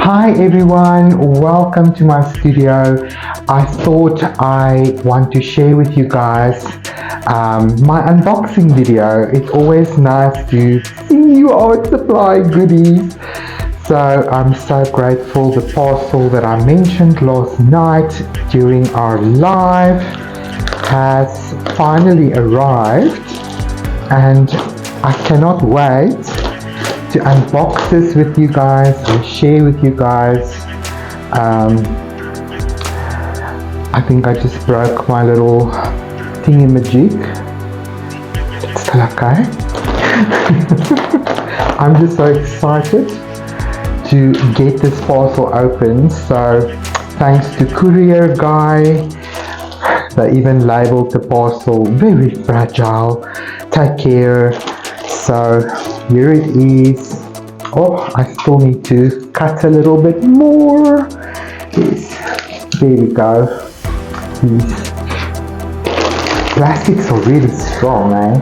Hi everyone, welcome to my studio. I thought I want to share with you guys my unboxing video. It's always nice to see you art supply goodies. So I'm so grateful the parcel that I mentioned last night during our live has finally arrived, and I cannot wait to unbox this with you guys and share with you guys. I think I just broke my little thingamajig. It's still okay. I'm just so excited to get this parcel open. So thanks to courier guy, they even labeled the parcel very fragile, take care. So here it is. Oh, I still need to cut a little bit more. Yes, there we go. These plastics are really strong, eh?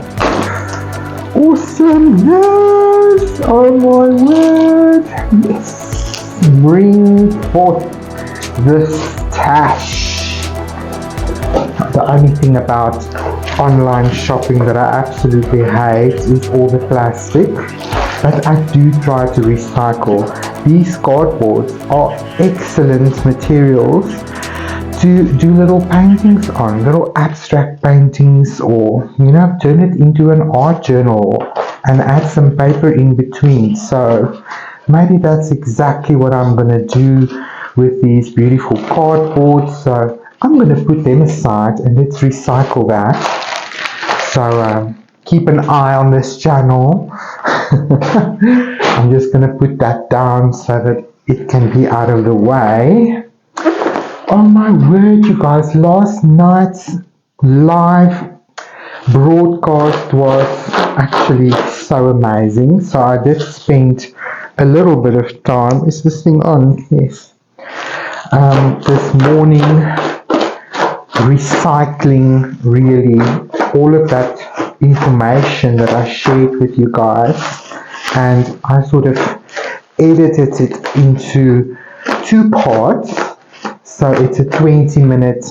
Awesomeness! Oh my word! Yes! Bring forth the stash. The only thing about online shopping that I absolutely hate is all the plastic, but I do try to recycle. These cardboards are excellent materials to do little paintings on, little abstract paintings, or turn it into an art journal and add some paper in between. So maybe that's exactly what I'm gonna do with these beautiful cardboards. So I'm gonna put them aside and let's recycle that. So keep an eye on this channel. I'm just going to put that down so that it can be out of the way. Oh my word, you guys, last night's live broadcast was actually so amazing. So I did spend a little bit of time. Is this thing on? Yes. This morning recycling really all of that information that I shared with you guys, and I sort of edited it into 2 parts, so it's a 20-minute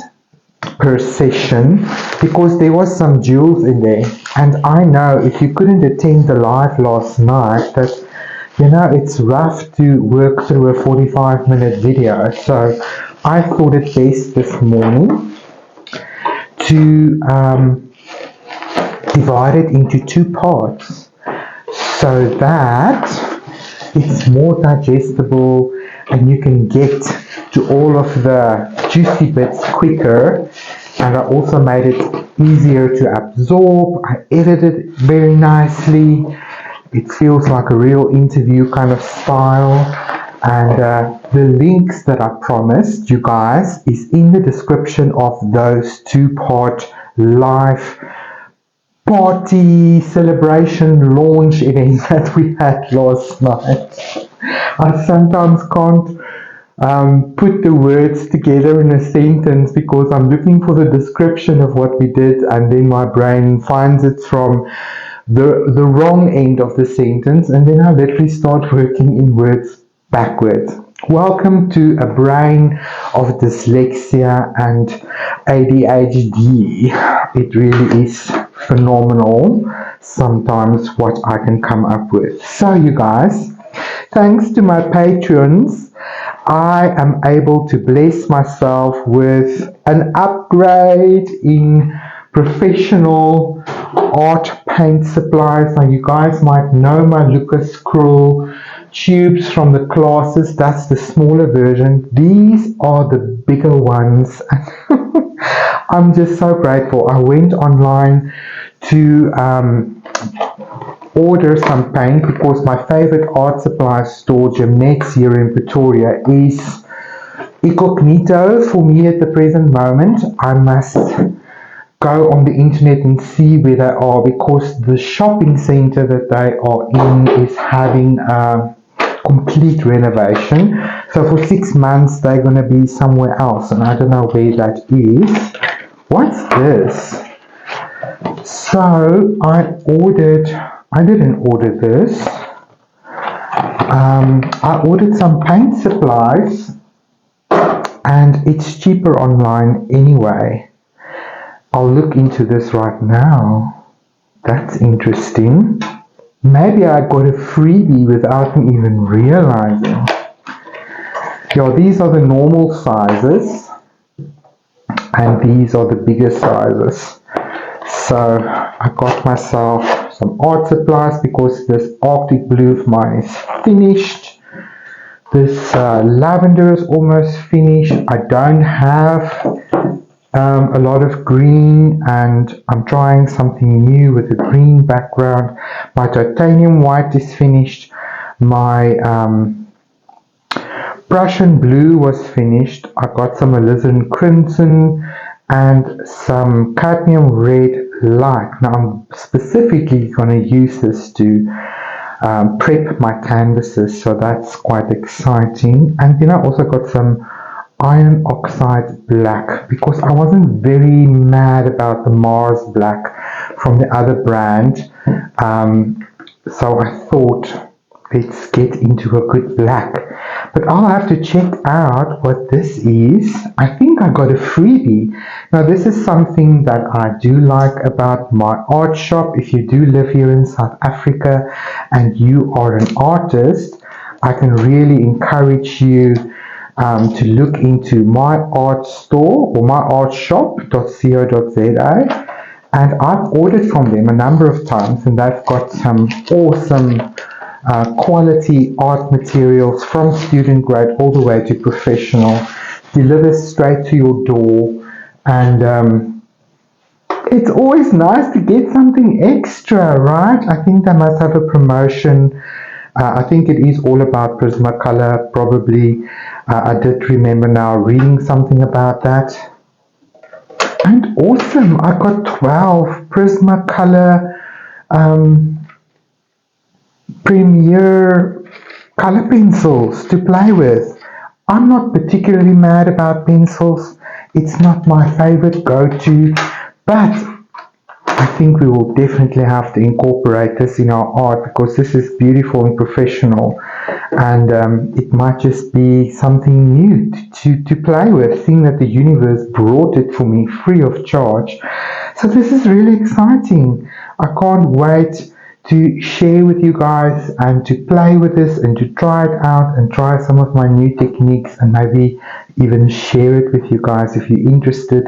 per session, because there was some jewels in there. And I know if you couldn't attend the live last night that it's rough to work through a 45-minute video, so I thought it best this morning to divide it into 2 parts so that it's more digestible and you can get to all of the juicy bits quicker. And I also made it easier to absorb. I edited it very nicely. It feels like a real interview kind of style. And the links that I promised you guys is in the description of those 2-part live party celebration launch event that we had last night. I sometimes can't put the words together in a sentence because I'm looking for the description of what we did, and then my brain finds it from the wrong end of the sentence, and then I literally start working in words backwards. Welcome to a brain of dyslexia and ADHD. It really is phenomenal sometimes what I can come up with. So you guys, thanks to my patrons, I am able to bless myself with an upgrade in professional art paint supplies. Now you guys might know my Lucas Krull tubes from the classes. That's the smaller version. These are the bigger ones. I'm just so grateful. I went online to order some paint because my favorite art supply store, Jeanette's here in Pretoria, is incognito for me at the present moment. I must go on the internet and see where they are, because the shopping center that they are in is having a complete renovation. So for 6 months they're going to be somewhere else, and I don't know where that is. What's this? So I didn't order this. I ordered some paint supplies, and it's cheaper online anyway. I'll look into this right now. That's interesting. Maybe I got a freebie without me even realizing. Yeah, these are the normal sizes, and these are the bigger sizes. So I got myself some art supplies because this Arctic blue of mine is finished. This lavender is almost finished. I don't have a lot of green, and I'm trying something new with a green background. My titanium white is finished. My Prussian blue was finished. I got some alizarin crimson and some cadmium red light. Now I'm specifically going to use this to prep my canvases, so that's quite exciting. And then I also got some iron oxide black because I wasn't very mad about the Mars black from the other brand. So I thought, let's get into a good black. But I'll have to check out what this is. I think I got a freebie. Now this is something that I do like about my art shop. If you do live here in South Africa and you are an artist, I can really encourage you to look into my art store or myartshop.co.za. And I've ordered from them a number of times, and they've got some awesome quality art materials from student grade all the way to professional, delivered straight to your door. And it's always nice to get something extra, right? I think they must have a promotion. I think it is all about Prismacolor, probably. I did remember now reading something about that. And awesome, I got 12 Prismacolor Premier color pencils to play with. I'm not particularly mad about pencils. It's not my favorite go-to, but I think we will definitely have to incorporate this in our art because this is beautiful and professional, and it might just be something new to play with, seeing that the universe brought it for me free of charge. So this is really exciting. I can't wait to share with you guys and to play with this and to try it out and try some of my new techniques and maybe even share it with you guys if you're interested.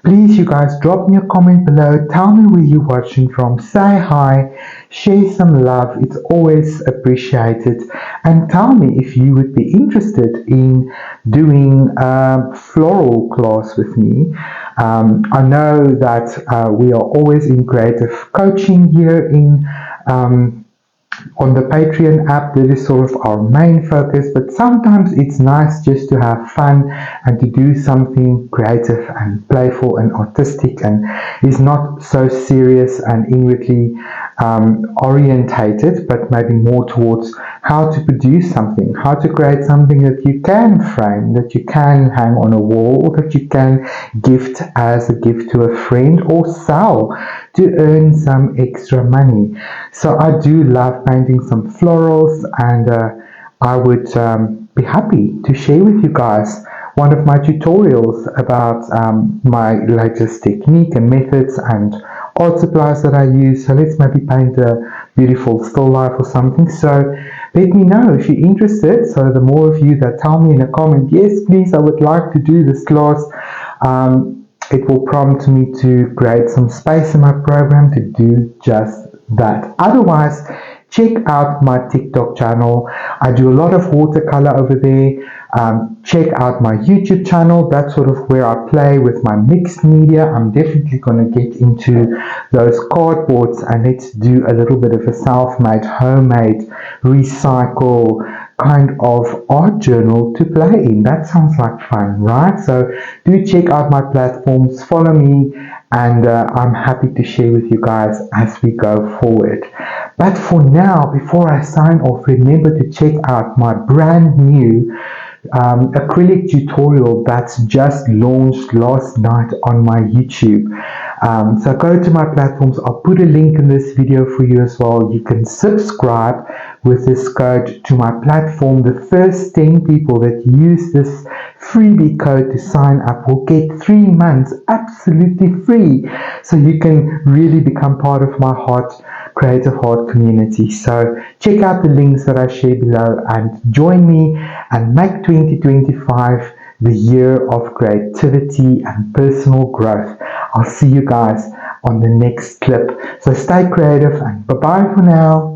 Please, you guys, drop me a comment below. Tell me where you're watching from. Say hi. Share some love. It's always appreciated. And tell me if you would be interested in doing a floral class with me. I know that we are always in creative coaching here on the Patreon app. That is sort of our main focus, but sometimes it's nice just to have fun and to do something creative and playful and artistic and is not so serious and inwardly orientated, but maybe more towards how to produce something, how to create something that you can frame, that you can hang on a wall, that you can gift as a gift to a friend or sell to earn some extra money. So I do love painting some florals, and I would be happy to share with you guys one of my tutorials about my latest technique and methods and art supplies that I use. So let's maybe paint a beautiful still life or something. So let me know if you're interested. So the more of you that tell me in a comment, yes please, I would like to do this class, it will prompt me to create some space in my program to do just that. Otherwise, check out my TikTok channel. I do a lot of watercolor over there. Check out my YouTube channel. That's sort of where I play with my mixed media. I'm definitely going to get into those cardboards and let's do a little bit of a self-made, homemade, recycle kind of art journal to play in. That sounds like fun, right? So do check out my platforms, follow me, and I'm happy to share with you guys as we go forward. But for now, before I sign off, remember to check out my brand new acrylic tutorial that's just launched last night on my YouTube. So go to my platforms. I'll put a link in this video for you as well. You can subscribe with this code to my platform. The first 10 people that use this freebie code to sign up will get 3 months absolutely free. So you can really become part of my creative heart community. So check out the links that I share below and join me and make 2025 the year of creativity and personal growth. I'll see you guys on the next clip. So stay creative and bye bye for now.